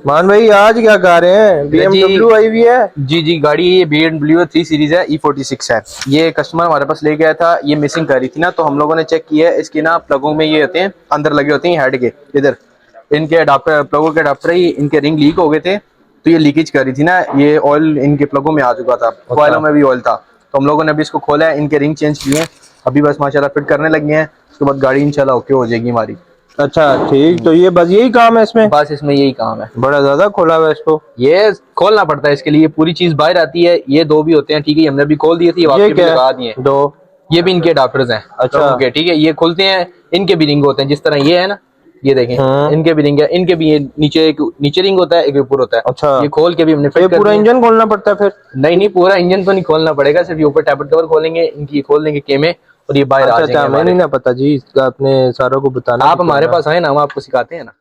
मान भाई आज क्या कार है? BMW आई हुई है। जी जी, गाड़ी ये BMW 3 सीरीज है, E46 है। ये कस्टमर हमारे पास ले गया था, ये मिसिंग कर रही थी ना, तो हम लोगों ने चेक किया है। इसकी ना प्लगों में ये होते हैं, अंदर लगे होते हैं हेड के इधर, इनके अडाप्टर, प्लगों के अडाप्टर ही इनके रिंग लीक हो गए थे, तो ये लीकेज कर रही थी ना, ये ऑयल इनके प्लगों में आ चुका था, ऑयलों में भी ऑयल था। तो हम लोगों ने अभी इसको खोला है, इनके रिंग चेंज किए हैं, अभी बस माशाल्लाह फिट करने लगे हैं। उसके बाद गाड़ी इंशाल्लाह ओके हो जाएगी हमारी। अच्छा ठीक, तो ये बस यही काम है इसमें? बस इसमें यही काम है। बड़ा ज्यादा खोला हुआ है इसको। ये खोलना पड़ता है इसके लिए, पूरी चीज बाहर आती है। ये दो भी होते हैं, ठीक है, ये हमने भी खोल दिए थे, ये वापसी भी क्या लगा दिए। दो? ये भी इनके अडाप्टर्स हैं। अच्छा के ठीक है, ये खुलते हैं, इनके भी रिंग होते हैं, जिस तरह ये है ना, ये देखें, इनके भी रिंग है, इनके भी ये नीचे एक नीचे रिंग होता है, एक ऊपर होता है। अच्छा, ये खोल के भी हमने ये फिट कर पूरा दिया। इंजन खोलना पड़ता है फिर? नहीं नहीं, पूरा इंजन तो नहीं खोलना पड़ेगा, सिर्फ ये ऊपर टैबलेट कवर खोलेंगे, इनकी खोल देंगे केमे, और ये बाहर आ अच्छा जाएंगे अच्छा, हमें हमारे। नहीं ना पता जी, इसका अपने सारों को बताना। आप हमारे पास आए ना, हम आपको सिखाते हैं ना।